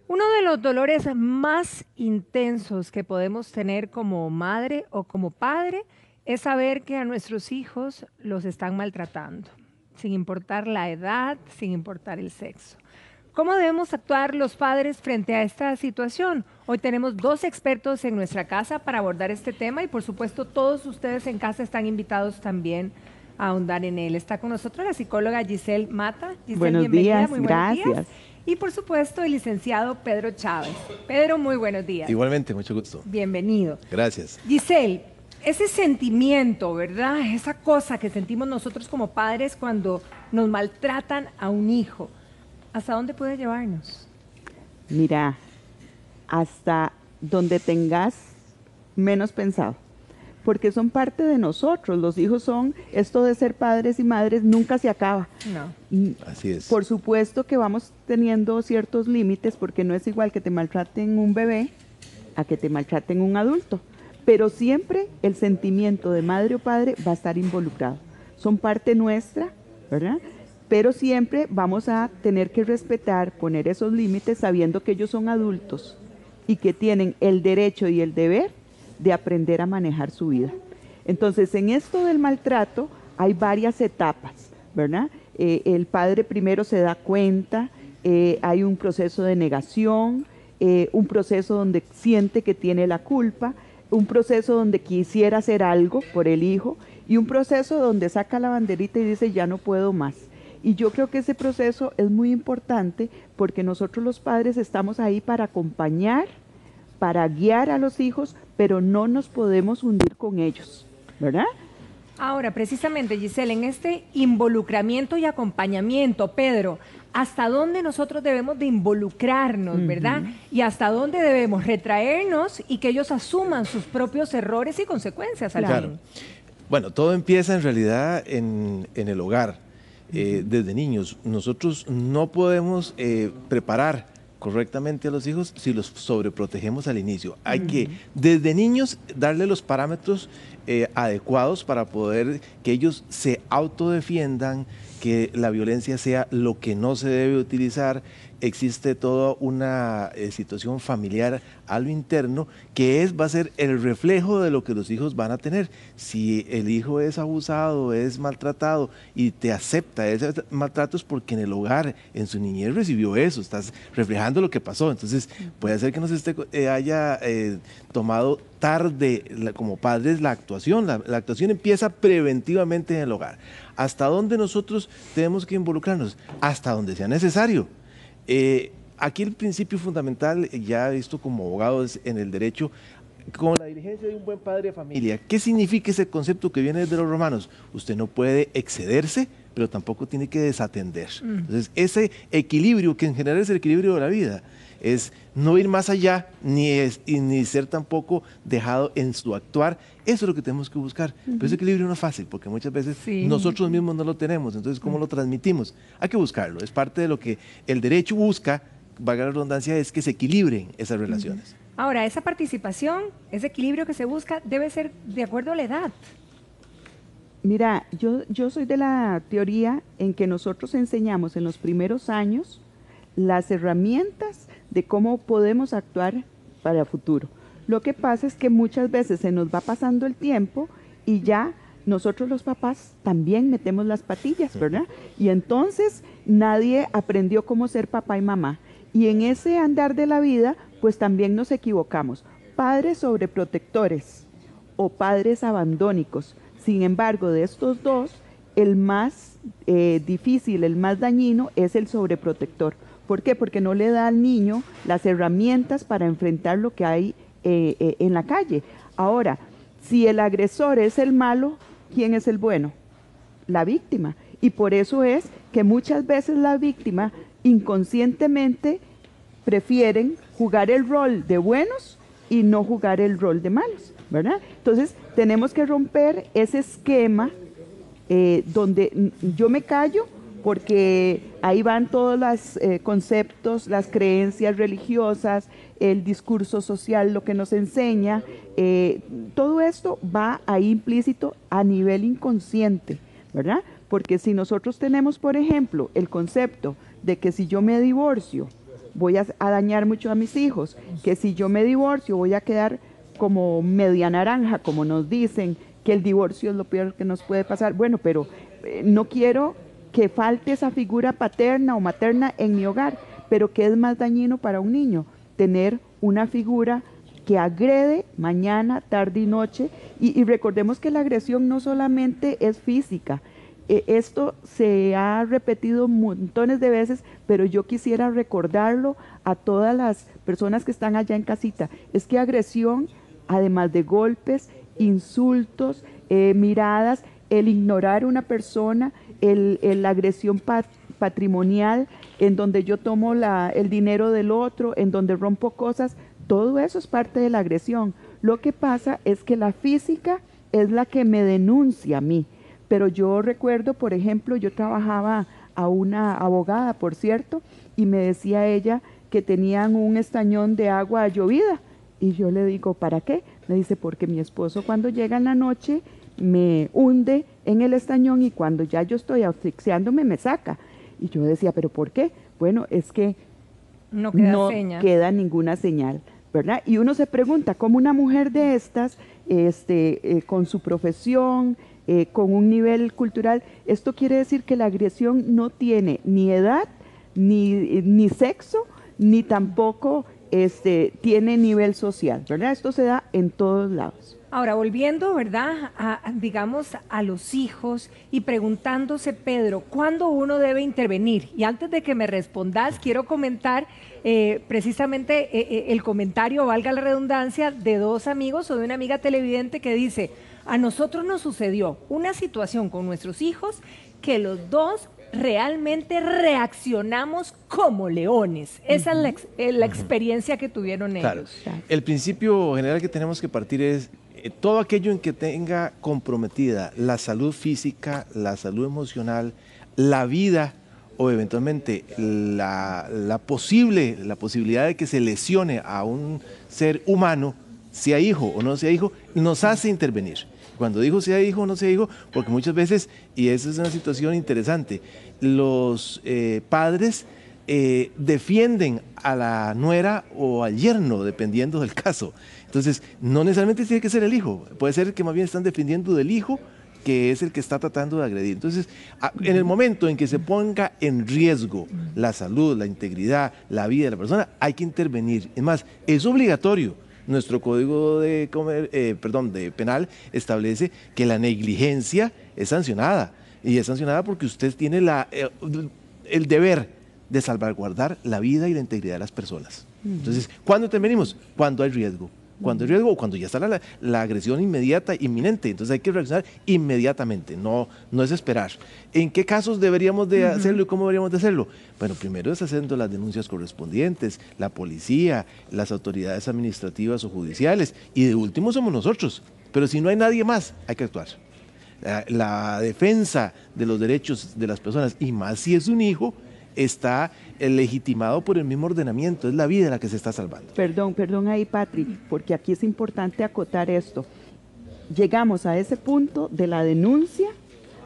Uno de los dolores más intensos que podemos tener como madre o como padre es saber que a nuestros hijos los están maltratando, sin importar la edad, sin importar el sexo. ¿Cómo debemos actuar los padres frente a esta situación? Hoy tenemos dos expertos en nuestra casa para abordar este tema y por supuesto todos ustedes en casa están invitados también a ahondar en él. Está con nosotros la psicóloga Giselle Mata. Giselle, Buenos bienvenida, días, muy buenos días. gracias. Y por supuesto el licenciado Pedro Chávez. Pedro, muy buenos días. Igualmente, mucho gusto. Bienvenido. Gracias. Giselle, ese sentimiento, ¿verdad? Esa cosa que sentimos nosotros como padres cuando nos maltratan a un hijo, ¿hasta dónde puede llevarnos? Mira, hasta donde tengas menos pensado, porque son parte de nosotros. Los hijos son, esto de ser padres y madres nunca se acaba. No. Así es. Por supuesto que vamos teniendo ciertos límites, porque no es igual que te maltraten un bebé a que te maltraten un adulto, pero siempre el sentimiento de madre o padre va a estar involucrado. Son parte nuestra, ¿verdad? Pero siempre vamos a tener que respetar, poner esos límites sabiendo que ellos son adultos y que tienen el derecho y el deber de aprender a manejar su vida. Entonces, en esto del maltrato hay varias etapas, ¿verdad? El padre primero se da cuenta, hay un proceso de negación, un proceso donde siente que tiene la culpa, un proceso donde quisiera hacer algo por el hijo y un proceso donde saca la banderita y dice ya no puedo más. Y yo creo que ese proceso es muy importante porque nosotros los padres estamos ahí para acompañar, para guiar a los hijos, pero no nos podemos hundir con ellos, ¿verdad? Ahora, precisamente, Giselle, en este involucramiento y acompañamiento, Pedro, ¿hasta dónde nosotros debemos de involucrarnos, verdad? Y hasta dónde debemos retraernos y que ellos asuman sus propios errores y consecuencias al Claro. fin. Bueno, todo empieza en realidad en el hogar, desde niños. Nosotros no podemos preparar correctamente a los hijos si los sobreprotegemos al inicio. Hay que, desde niños, darle los parámetros adecuados para poder que ellos se autodefiendan, que la violencia sea lo que no se debe utilizar. Existe toda una situación familiar a lo interno que va a ser el reflejo de lo que los hijos van a tener. Si el hijo es abusado, es maltratado y te acepta ese maltrato es porque en el hogar, en su niñez recibió eso, estás reflejando lo que pasó. Entonces puede ser que nos haya tomado tarde como padres la actuación. La actuación empieza preventivamente en el hogar. ¿Hasta dónde nosotros tenemos que involucrarnos? Hasta donde sea necesario. Aquí el principio fundamental, ya visto como abogados en el derecho, con la diligencia de un buen padre de familia. ¿Qué significa ese concepto que viene desde los romanos? Usted no puede excederse, pero tampoco tiene que desatender. Entonces, ese equilibrio, que en general es el equilibrio de la vida, es no ir más allá, ni ser tampoco dejado en su actuar. Eso es lo que tenemos que buscar. Pero ese equilibrio no es fácil, porque muchas veces nosotros mismos no lo tenemos. Entonces, ¿cómo lo transmitimos? Hay que buscarlo. Es parte de lo que el derecho busca, valga la redundancia, es que se equilibren esas relaciones. Ahora, esa participación, ese equilibrio que se busca, debe ser de acuerdo a la edad. Mira, yo soy de la teoría en que nosotros enseñamos en los primeros años las herramientas de cómo podemos actuar para el futuro. Lo que pasa es que muchas veces se nos va pasando el tiempo y ya nosotros los papás también metemos las patillas, ¿verdad? Y entonces nadie aprendió cómo ser papá y mamá. Y en ese andar de la vida, pues también nos equivocamos. Padres sobreprotectores o padres abandónicos. Sin embargo, de estos dos, el más difícil, el más dañino es el sobreprotector. ¿Por qué? Porque no le da al niño las herramientas para enfrentar lo que hay en la calle. Ahora, si el agresor es el malo, ¿quién es el bueno? La víctima. Y por eso es que muchas veces la víctima inconscientemente prefieren jugar el rol de buenos y no jugar el rol de malos, ¿verdad? Entonces, tenemos que romper ese esquema donde yo me callo porque ahí van todos los conceptos, las creencias religiosas, el discurso social, lo que nos enseña, todo esto va ahí implícito a nivel inconsciente, ¿verdad? Porque si nosotros tenemos, por ejemplo, el concepto de que si yo me divorcio, voy a dañar mucho a mis hijos, que si yo me divorcio voy a quedar como media naranja, como nos dicen, que el divorcio es lo peor que nos puede pasar. Bueno, pero no quiero que falte esa figura paterna o materna en mi hogar, pero ¿qué es más dañino para un niño? Tener una figura que agrede mañana, tarde y noche, y recordemos que la agresión no solamente es física. Esto se ha repetido montones de veces, pero yo quisiera recordarlo a todas las personas que están allá en casita. Es que agresión, además de golpes, insultos, miradas, el ignorar a una persona, la agresión patrimonial, en donde yo tomo el dinero del otro, en donde rompo cosas, todo eso es parte de la agresión. Lo que pasa es que la física es la que me denuncia a mí. Pero yo recuerdo, por ejemplo, yo trabajaba a una abogada, por cierto, y me decía ella que tenían un estañón de agua llovida. Y yo le digo, ¿para qué? Me dice, porque mi esposo cuando llega en la noche me hunde en el estañón y cuando ya yo estoy asfixiándome me saca. Y yo decía, ¿pero por qué? Bueno, es que no queda ninguna señal, ¿verdad? Y uno se pregunta, ¿cómo una mujer de estas, con su profesión, con un nivel cultural, esto quiere decir que la agresión no tiene ni edad, ni sexo, ni tampoco tiene nivel social, ¿verdad? Esto se da en todos lados. Ahora, volviendo, ¿verdad?, digamos, a los hijos y preguntándose, Pedro, ¿cuándo uno debe intervenir? Y antes de que me respondas, quiero comentar precisamente el comentario, valga la redundancia, de dos amigos o de una amiga televidente que dice, a nosotros nos sucedió una situación con nuestros hijos que los dos realmente reaccionamos como leones. Esa es la experiencia que tuvieron ellos. Claro. El principio general que tenemos que partir es todo aquello en que tenga comprometida la salud física, la salud emocional, la vida o eventualmente la posibilidad de que se lesione a un ser humano, sea hijo o no sea hijo, nos hace intervenir. Cuando digo sea hijo o no sea hijo, porque muchas veces, y esa es una situación interesante, los padres defienden a la nuera o al yerno, dependiendo del caso. Entonces, no necesariamente tiene que ser el hijo, puede ser que más bien están defendiendo del hijo, que es el que está tratando de agredir. Entonces, en el momento en que se ponga en riesgo la salud, la integridad, la vida de la persona, hay que intervenir. Es más, es obligatorio. Nuestro código de penal establece que la negligencia es sancionada, y es sancionada porque usted tiene el deber de salvaguardar la vida y la integridad de las personas. Entonces, ¿cuándo intervenimos? Cuando hay riesgo. Cuando hay riesgo o cuando ya está la agresión inmediata, inminente. Entonces hay que reaccionar inmediatamente, no es esperar. ¿En qué casos deberíamos de hacerlo y cómo deberíamos de hacerlo? Bueno, primero es haciendo las denuncias correspondientes, la policía, las autoridades administrativas o judiciales, y de último somos nosotros. Pero si no hay nadie más, hay que actuar. La defensa de los derechos de las personas, y más si es un hijo, está legitimado por el mismo ordenamiento, es la vida la que se está salvando. Perdón ahí, Patri, porque aquí es importante acotar esto. Llegamos a ese punto de la denuncia,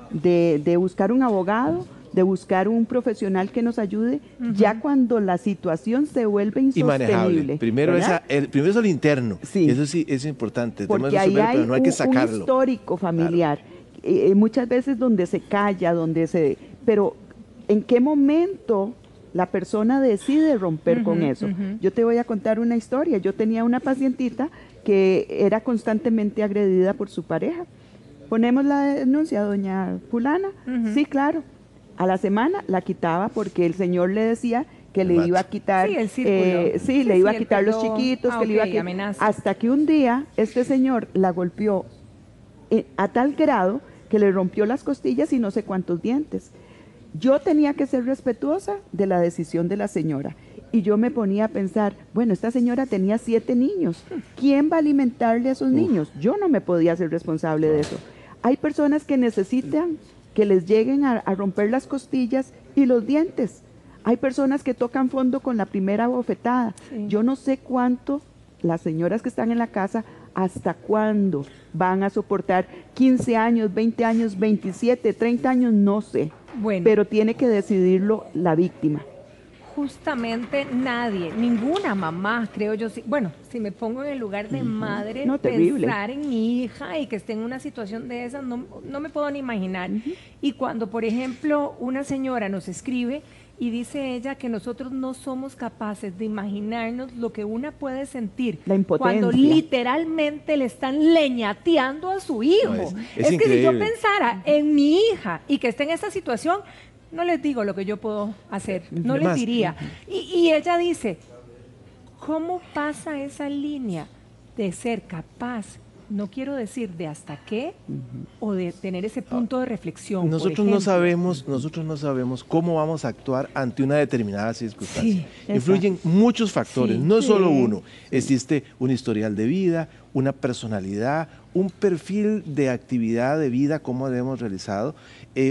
de buscar un abogado, de buscar un profesional que nos ayude, ya cuando la situación se vuelve insostenible. Primero es el interno, sí. Eso sí es importante. Porque ahí hay pero no hay que sacarlo. Un histórico familiar, claro. Muchas veces donde se calla, pero ¿en qué momento la persona decide romper con eso? Yo te voy a contar una historia. Yo tenía una pacientita que era constantemente agredida por su pareja. Ponemos la denuncia, doña fulana. Sí, claro. A la semana la quitaba porque el señor le decía que le iba a quitar, el círculo. le iba a quitar los chiquitos, que le iba a quitar. Amenaza. Hasta que un día este señor la golpeó a tal grado que le rompió las costillas y no sé cuántos dientes. Yo tenía que ser respetuosa de la decisión de la señora y yo me ponía a pensar, bueno, esta señora tenía 7 niños, ¿quién va a alimentarle a esos niños? Yo no me podía ser responsable de eso. Hay personas que necesitan que les lleguen a romper las costillas y los dientes. Hay personas que tocan fondo con la primera bofetada. Sí. Yo no sé cuánto las señoras que están en la casa, hasta cuándo van a soportar 15 años, 20 años, 27, 30 años, no sé. Bueno. Pero tiene que decidirlo la víctima. justamente nadie, ninguna mamá, creo yo, bueno, si me pongo en el lugar de madre, No, terrible. pensar en mi hija y que esté en una situación de esas, no me puedo ni imaginar. Y cuando, por ejemplo, una señora nos escribe y dice ella que nosotros no somos capaces de imaginarnos lo que una puede sentir La impotencia. cuando literalmente le están leñateando a su hijo. No, es que si yo increíble. pensara en mi hija y que esté en esta situación, no les digo lo que yo puedo hacer, no les Además, diría. Y ella dice, ¿cómo pasa esa línea de ser capaz, no quiero decir de hasta qué, o de tener ese punto de reflexión? Nosotros no sabemos cómo vamos a actuar ante una determinada circunstancia. Sí, Influyen muchos factores, Sí, no sí. solo uno. Existe un historial de vida, una personalidad, un perfil de actividad de vida, cómo hemos realizado,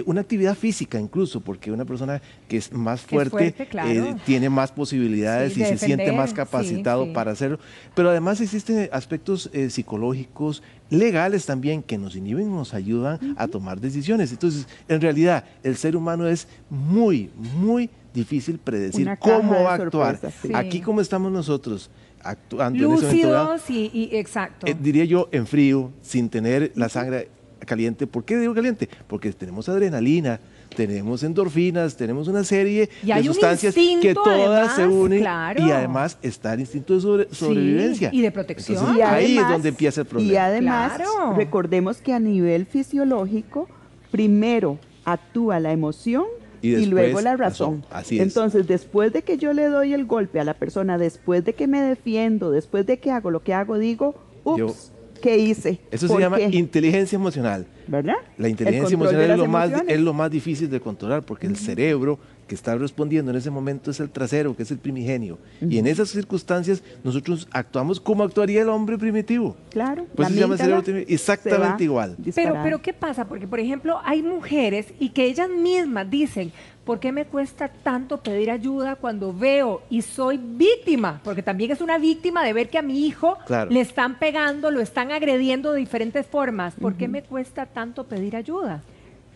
una actividad física incluso, porque una persona que es más fuerte, claro. tiene más posibilidades Sí, y de se siente defender, más capacitado sí. para hacerlo. Pero además existen aspectos psicológicos, legales también, que nos inhiben, nos ayudan a tomar decisiones. Entonces, en realidad, el ser humano es muy, muy difícil predecir Una caja cómo de va a actuar. sorpresas, sí. Aquí como estamos nosotros actuando en ese momento dado, Lúcidos y exacto. diría yo, en frío, sin tener la sangre caliente. ¿Por qué digo caliente? Porque tenemos adrenalina, tenemos endorfinas, tenemos una serie Y hay de un sustancias que instinto, todas se además, unen, claro. y además está el instinto de sobrevivencia. y de protección. Entonces, Y ahí es además- donde empieza el problema. Y además, Claro. recordemos que a nivel fisiológico, primero actúa la emoción Y y, después luego la la razón. razón. Así es. Entonces, después de que yo le doy el golpe a la persona, después de que me defiendo, después de que hago lo que hago, digo, ups, Yo- ¿qué hice? Eso se ¿Por llama qué? inteligencia emocional. ¿Verdad? La El inteligencia control de emocional las emociones. es lo más difícil de controlar, porque el cerebro que está respondiendo en ese momento es el trasero, que es el primigenio. Y en esas circunstancias nosotros actuamos como actuaría el hombre primitivo. Claro. Pues la se llama amígdala cerebro se exactamente va igual. disparada. Pero ¿qué pasa? Porque, por ejemplo, hay mujeres y que ellas mismas dicen, ¿por qué me cuesta tanto pedir ayuda cuando veo y soy víctima? Porque también es una víctima de ver que a mi hijo Claro. le están pegando, lo están agrediendo de diferentes formas. ¿Por qué me cuesta tanto pedir ayuda?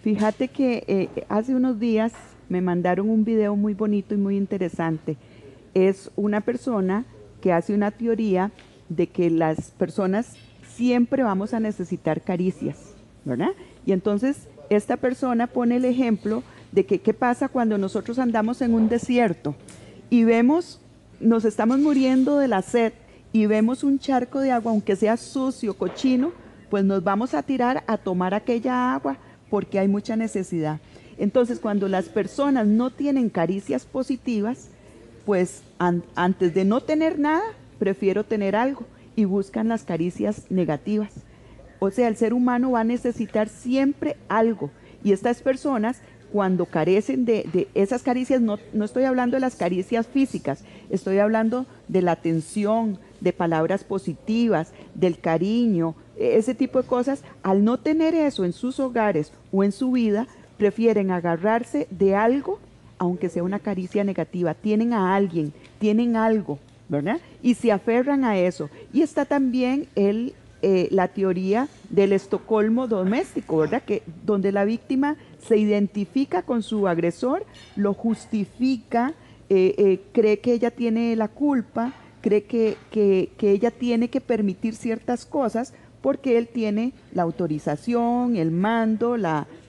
Fíjate que hace unos días me mandaron un video muy bonito y muy interesante. Es una persona que hace una teoría de que las personas siempre vamos a necesitar caricias, ¿verdad? Y entonces esta persona pone el ejemplo de que qué pasa cuando nosotros andamos en un desierto y vemos, nos estamos muriendo de la sed y vemos un charco de agua, aunque sea sucio, cochino, pues nos vamos a tirar a tomar aquella agua porque hay mucha necesidad. Entonces, cuando las personas no tienen caricias positivas, pues antes de no tener nada, prefiero tener algo y buscan las caricias negativas. O sea, el ser humano va a necesitar siempre algo. Y estas personas, cuando carecen de esas caricias, no estoy hablando de las caricias físicas, estoy hablando de la atención, de palabras positivas, del cariño, ese tipo de cosas. Al no tener eso en sus hogares o en su vida, prefieren agarrarse de algo, aunque sea una caricia negativa. Tienen a alguien, tienen algo, ¿verdad? Y se aferran a eso. Y está también la teoría del Estocolmo doméstico, ¿verdad? Que donde la víctima se identifica con su agresor, lo justifica, cree que ella tiene la culpa, cree que ella tiene que permitir ciertas cosas porque él tiene la autorización, el mando,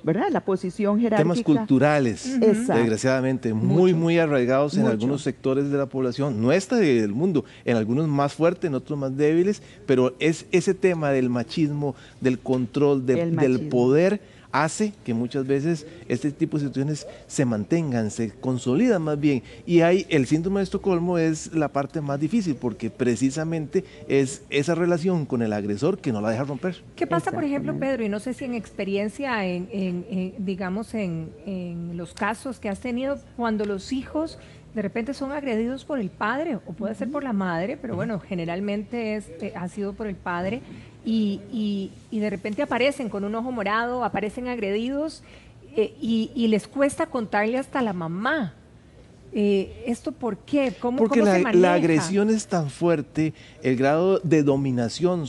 ¿verdad? La posición jerárquica. Temas culturales, Exacto. desgraciadamente, muy, Mucho. muy arraigados en Mucho. algunos sectores de la población, no está del mundo, en algunos más fuertes, en otros más débiles, pero es ese tema del machismo, del control, El del machismo. poder, hace que muchas veces este tipo de situaciones se mantengan, se consolidan más bien. Y el síndrome de Estocolmo es la parte más difícil, porque precisamente es esa relación con el agresor que no la deja romper. ¿Qué pasa, por ejemplo, Exactamente. Pedro, y no sé si en experiencia, digamos, en los casos que has tenido, cuando los hijos de repente son agredidos por el padre, o puede ser por la madre, pero bueno, generalmente ha sido por el padre, y de repente aparecen con un ojo morado, aparecen agredidos, y les cuesta contarle hasta a la mamá. ¿Esto por qué? Porque ¿Cómo se maneja? la agresión es tan fuerte, el grado de dominación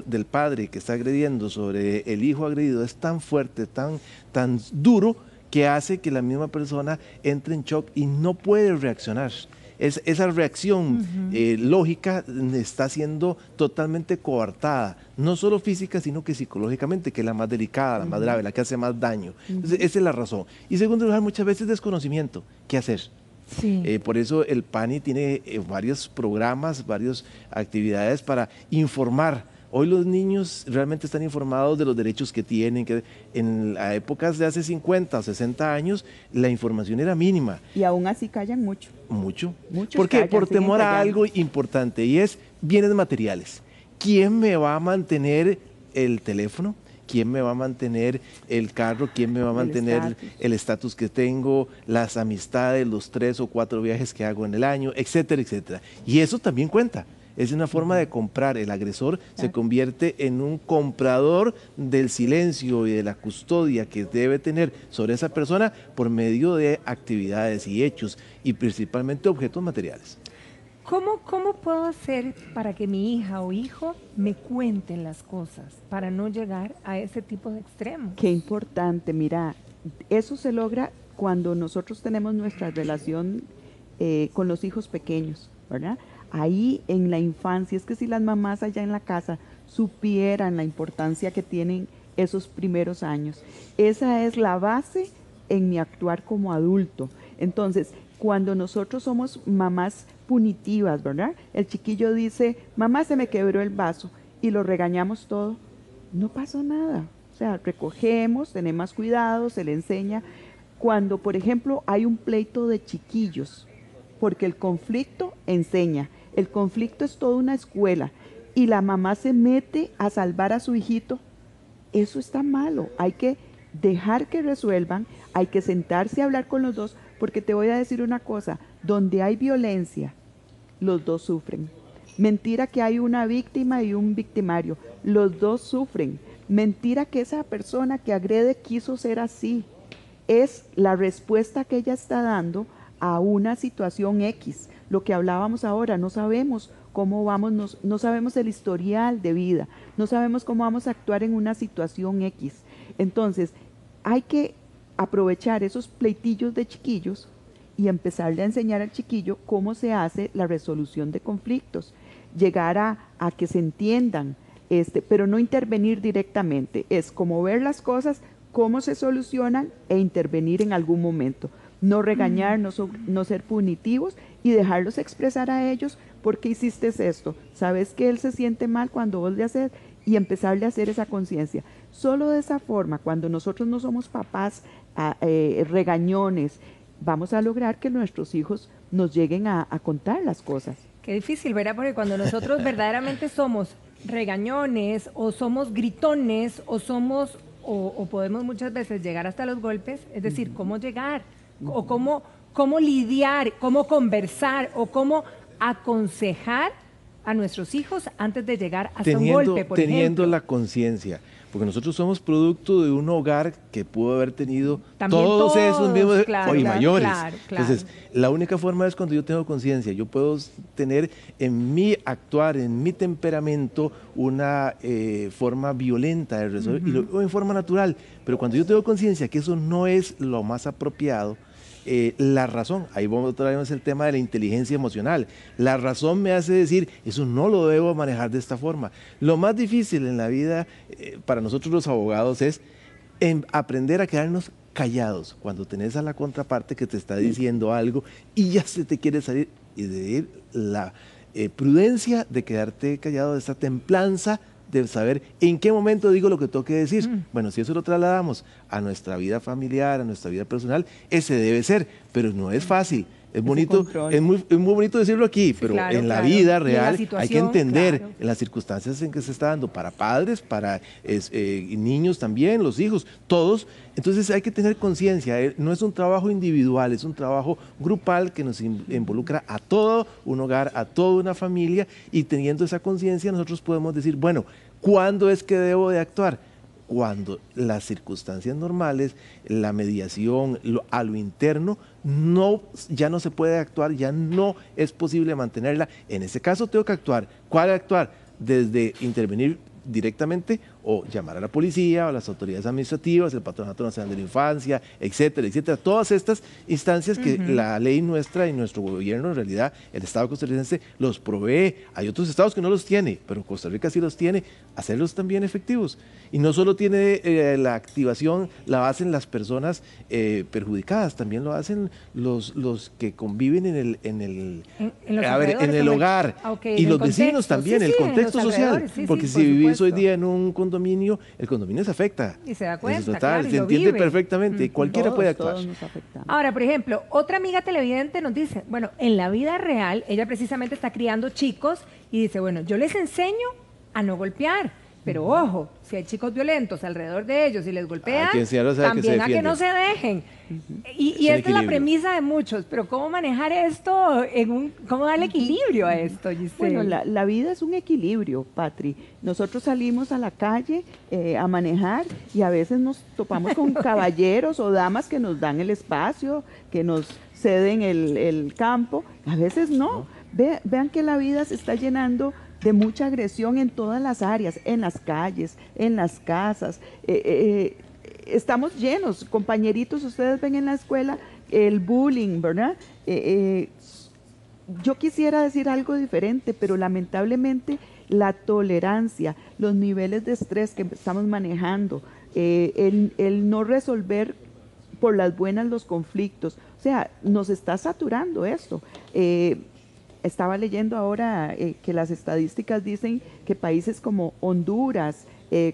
del padre que está agrediendo sobre el hijo agredido es tan fuerte, tan duro, que hace que la misma persona entre en shock y no puede reaccionar. Esa reacción lógica está siendo totalmente coartada, no solo física, sino que psicológicamente, que es la más delicada, la más grave, la que hace más daño. Entonces, esa es la razón. Y segundo lugar, muchas veces desconocimiento. ¿Qué hacer? Sí. Por eso el PANI tiene varios programas, varias actividades para informar. Hoy los niños realmente están informados de los derechos que tienen, que en las épocas de hace 50 o 60 años la información era mínima. Y aún así callan mucho. Mucho. Muchos ¿Por qué? callan, Por siguen temor a callando. algo importante, y es bienes materiales. ¿Quién me va a mantener el teléfono? ¿Quién me va a mantener el carro? ¿Quién me va a mantener el estatus que tengo, las amistades, los 3 o 4 viajes que hago en el año, etcétera, etcétera? Y eso también cuenta. Es una forma de comprar. El agresor se convierte en un comprador del silencio y de la custodia que debe tener sobre esa persona por medio de actividades y hechos, y principalmente objetos materiales. ¿Cómo puedo hacer para que mi hija o hijo me cuenten las cosas para no llegar a ese tipo de extremos? Qué importante, mira, eso se logra cuando nosotros tenemos nuestra relación con los hijos pequeños, ¿verdad? Ahí en la infancia, es que si las mamás allá en la casa supieran la importancia que tienen esos primeros años, esa es la base en mi actuar como adulto. Entonces, cuando nosotros somos mamás punitivas, ¿verdad? El chiquillo dice, mamá, se me quebró el vaso, y lo regañamos todo, no pasó nada. O sea, recogemos, tenemos más cuidado, se le enseña. Cuando, por ejemplo, hay un pleito de chiquillos, porque el conflicto enseña, el conflicto es toda una escuela, y la mamá se mete a salvar a su hijito, eso está malo. Hay que dejar que resuelvan, hay que sentarse a hablar con los dos, porque te voy a decir una cosa, donde hay violencia, los dos sufren. Mentira que hay una víctima y un victimario, los dos sufren. Mentira que esa persona que agrede quiso ser así. Es la respuesta que ella está dando a una situación X. Lo que hablábamos ahora, no sabemos cómo vamos, no sabemos el historial de vida, no sabemos cómo vamos a actuar en una situación X. Entonces, hay que aprovechar esos pleitillos de chiquillos y empezarle a enseñar al chiquillo cómo se hace la resolución de conflictos, llegar a que se entiendan, pero no intervenir directamente, es como ver las cosas, cómo se solucionan e intervenir en algún momento. No regañar, no ser punitivos y dejarlos expresar a ellos por qué hiciste esto. Sabes que él se siente mal cuando vos le haces, y empezarle a hacer esa conciencia. Solo de esa forma, cuando nosotros no somos papás regañones, vamos a lograr que nuestros hijos nos lleguen a contar las cosas. Qué difícil, ¿verdad? Porque cuando nosotros verdaderamente somos regañones o somos gritones o podemos muchas veces llegar hasta los golpes, es decir, cómo llegar o cómo lidiar, cómo conversar o cómo aconsejar a nuestros hijos antes de llegar hasta un golpe, por teniendo ejemplo. la conciencia, porque nosotros somos producto de un hogar que pudo haber tenido También todos esos mismos claro, y claro, mayores. claro. Entonces, la única forma es cuando yo tengo conciencia. Yo puedo tener en mi actuar, en mi temperamento, una forma violenta de resolver, o en forma natural. Pero cuando yo tengo conciencia que eso no es lo más apropiado, la razón, ahí vamos otra vez el tema de la inteligencia emocional, la razón me hace decir, eso no lo debo manejar de esta forma. Lo más difícil en la vida para nosotros los abogados es aprender a quedarnos callados cuando tenés a la contraparte que te está diciendo algo y ya se te quiere salir, y de la prudencia de quedarte callado, de esa templanza de saber en qué momento digo lo que tengo que decir. Bueno, si eso lo trasladamos a nuestra vida familiar, a nuestra vida personal, ese debe ser, pero no es fácil. Es bonito, es muy bonito decirlo aquí, pero claro, en la claro. vida Y en la real hay que situación, entender claro. en las circunstancias en que se está dando para padres, para niños también, los hijos, todos. Entonces hay que tener conciencia, no es un trabajo individual, es un trabajo grupal que nos involucra a todo un hogar, a toda una familia, y teniendo esa conciencia nosotros podemos decir, bueno, ¿cuándo es que debo de actuar? Cuando las circunstancias normales, la mediación a lo interno, ya no se puede actuar, ya no es posible mantenerla. En ese caso tengo que actuar. ¿Cuál actuar? Desde intervenir directamente o llamar a la policía, o a las autoridades administrativas, el Patronato Nacional de la Infancia, etcétera, etcétera. Todas estas instancias que la ley nuestra y nuestro gobierno, en realidad, el Estado costarricense los provee. Hay otros estados que no los tiene, pero Costa Rica sí los tiene, hacerlos también efectivos. Y no solo tiene la activación, la hacen las personas perjudicadas, también lo hacen los que conviven en el hogar, y los vecinos también, el contexto social, porque si vivís hoy día en un condominio, el condominio se afecta. Y se da cuenta, total, claro, se entiende perfectamente, cualquiera puede actuar. Todos nos afectamos. Ahora, por ejemplo, otra amiga televidente nos dice, bueno, en la vida real, ella precisamente está criando chicos y dice, bueno, yo les enseño a no golpear, pero ojo, si hay chicos violentos alrededor de ellos y les golpean, también a que no se dejen. Y esta es la premisa de muchos, pero ¿cómo manejar esto? ¿Cómo darle equilibrio a esto, Giselle? Bueno, la vida es un equilibrio, Patri. Nosotros salimos a la calle a manejar y a veces nos topamos con caballeros o damas que nos dan el espacio, que nos ceden el campo. A veces no. Vean que la vida se está llenando de mucha agresión en todas las áreas, en las calles, en las casas. Estamos llenos, compañeritos, ustedes ven en la escuela el bullying, ¿verdad? Yo quisiera decir algo diferente, pero lamentablemente la tolerancia, los niveles de estrés que estamos manejando, el no resolver por las buenas los conflictos, o sea, nos está saturando esto. Estaba leyendo ahora que las estadísticas dicen que países como Honduras,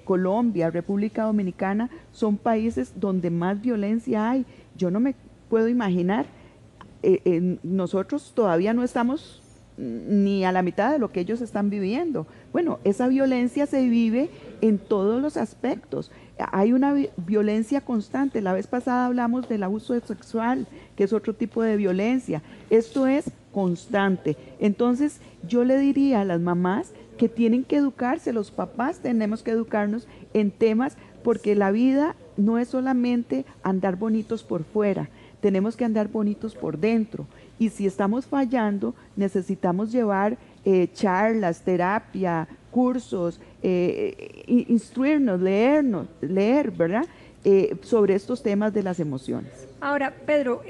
Colombia, República Dominicana son países donde más violencia hay. Yo no me puedo imaginar, nosotros todavía no estamos ni a la mitad de lo que ellos están viviendo. Bueno, esa violencia se vive en todos los aspectos. Hay una violencia constante. La vez pasada hablamos del abuso sexual, que es otro tipo de violencia. Esto es constante. Entonces, yo le diría a las mamás que tienen que educarse, los papás tenemos que educarnos en temas, porque la vida no es solamente andar bonitos por fuera, tenemos que andar bonitos por dentro. Y si estamos fallando, necesitamos llevar charlas, terapia, cursos, instruirnos, leer, ¿verdad? Sobre estos temas de las emociones. Ahora, Pedro,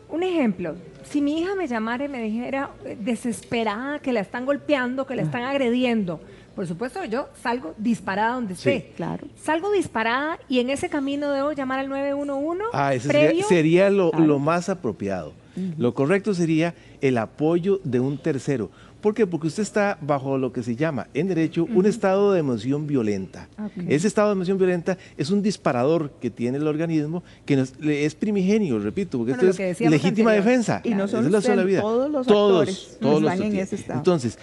un ejemplo, si mi hija me llamara y me dijera desesperada que la están golpeando, que la están agrediendo, por supuesto yo salgo disparada donde esté. Sí, claro. Salgo disparada y en ese camino debo llamar al 911. Ese sería lo más apropiado. Lo correcto sería el apoyo de un tercero. ¿Por qué? Porque usted está bajo lo que se llama en derecho un estado de emoción violenta. Ese estado de emoción violenta es un disparador que tiene el organismo que es primigenio, repito, porque esto es legítima defensa. Y no solo usted, todos los actores están en ese estado. Entonces,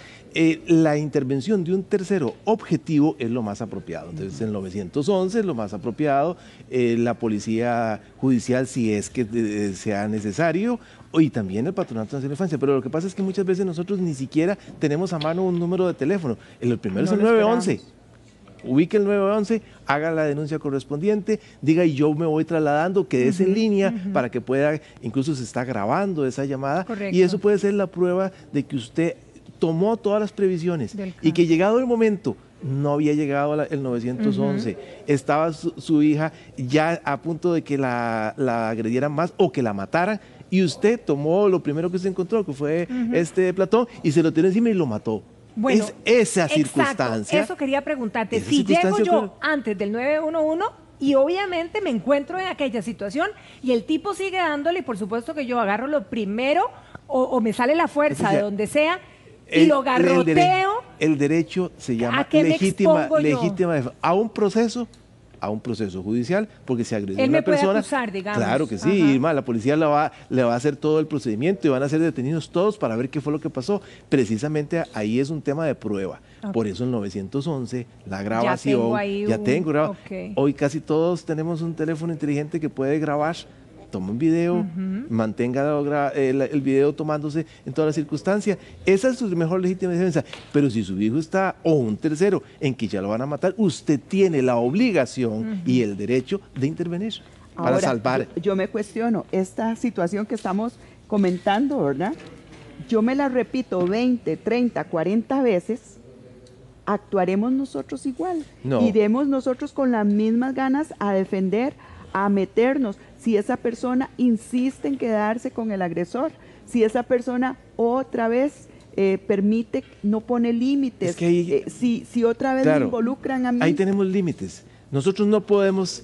la intervención de un tercero objetivo es lo más apropiado. Entonces, el 911 es lo más apropiado, la policía judicial si es que sea necesario, y también el Patronato Nacional de la Infancia. Pero lo que pasa es que muchas veces nosotros ni siquiera tenemos a mano un número de teléfono. El primero es el 911. Ubique el 911, haga la denuncia correspondiente, diga y yo me voy trasladando, quédese en línea para que pueda, incluso se está grabando esa llamada. Correcto. Y eso puede ser la prueba de que usted tomó todas las previsiones y que llegado el momento no había llegado el 911, estaba su hija ya a punto de que la agredieran más o que la mataran, y usted tomó lo primero que se encontró, que fue este Platón, y se lo tiró encima y lo mató. Bueno, es esa circunstancia. Eso quería preguntarte. Si llego yo antes del 911 y obviamente me encuentro en aquella situación y el tipo sigue dándole, y por supuesto que yo agarro lo primero o me sale la fuerza de donde sea y lo garroteo. El derecho se llama legítima defensa. A un proceso judicial, porque se agredió Él una me puede persona. acusar, digamos. Claro que sí, y más, la policía le va a hacer todo el procedimiento y van a ser detenidos todos para ver qué fue lo que pasó. Precisamente ahí es un tema de prueba. Por eso el 911, la grabación, ya tengo grabado. Hoy casi todos tenemos un teléfono inteligente que puede grabar. Toma un video, mantenga el video tomándose en todas las circunstancias. Esa es su mejor legítima defensa. Pero si su hijo está, o un tercero, en que ya lo van a matar, usted tiene la obligación y el derecho de intervenir para salvar. Yo me cuestiono esta situación que estamos comentando, ¿verdad? Yo me la repito 20, 30, 40 veces actuaremos nosotros igual. No. Iremos nosotros con las mismas ganas a defender, a meternos. Si esa persona insiste en quedarse con el agresor, si esa persona otra vez permite, no pone límites, Es que ahí, si otra vez claro, me involucran a mí. ahí tenemos límites. Nosotros no podemos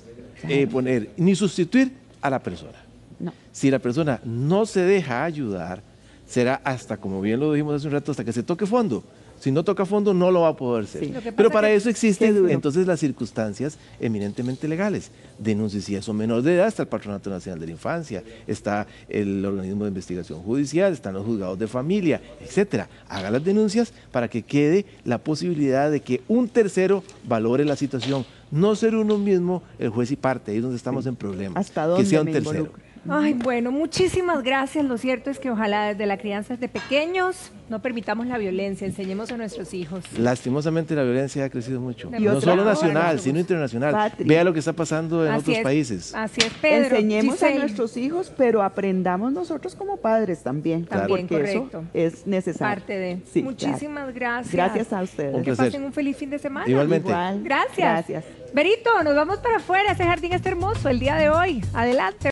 poner ni sustituir a la persona. No. Si la persona no se deja ayudar, será hasta, como bien lo dijimos hace un rato, hasta que se toque fondo. Si no toca fondo, no lo va a poder hacer. Sí. Lo que Pero pasa para que- eso Qué existen duro. entonces las circunstancias eminentemente legales. Denuncie si es menor de edad, está el Patronato Nacional de la Infancia, está el organismo de investigación judicial, están los juzgados de familia, etcétera. Haga las denuncias para que quede la posibilidad de que un tercero valore la situación. No ser uno mismo el juez y parte, ahí es donde estamos en problemas. ¿Hasta Que dónde sea un me tercero. involucro? Ay, bueno, muchísimas gracias. Lo cierto es que ojalá desde la crianza de pequeños no permitamos la violencia, enseñemos a nuestros hijos. Lastimosamente la violencia ha crecido mucho. Y No otra solo cosa, nacional, sino internacional. Patri. Vea lo que está pasando en Así otros es, países. Así es, Pedro. Enseñemos a Giselle. nuestros hijos, pero aprendamos nosotros como padres también, También, porque correcto. eso es necesario. Parte de. Sí, Muchísimas gracias. Gracias a ustedes. Un Que placer. pasen un feliz fin de semana. Igualmente. Igual. Gracias. Gracias. Berito, nos vamos para afuera. Ese jardín está hermoso el día de hoy. Adelante.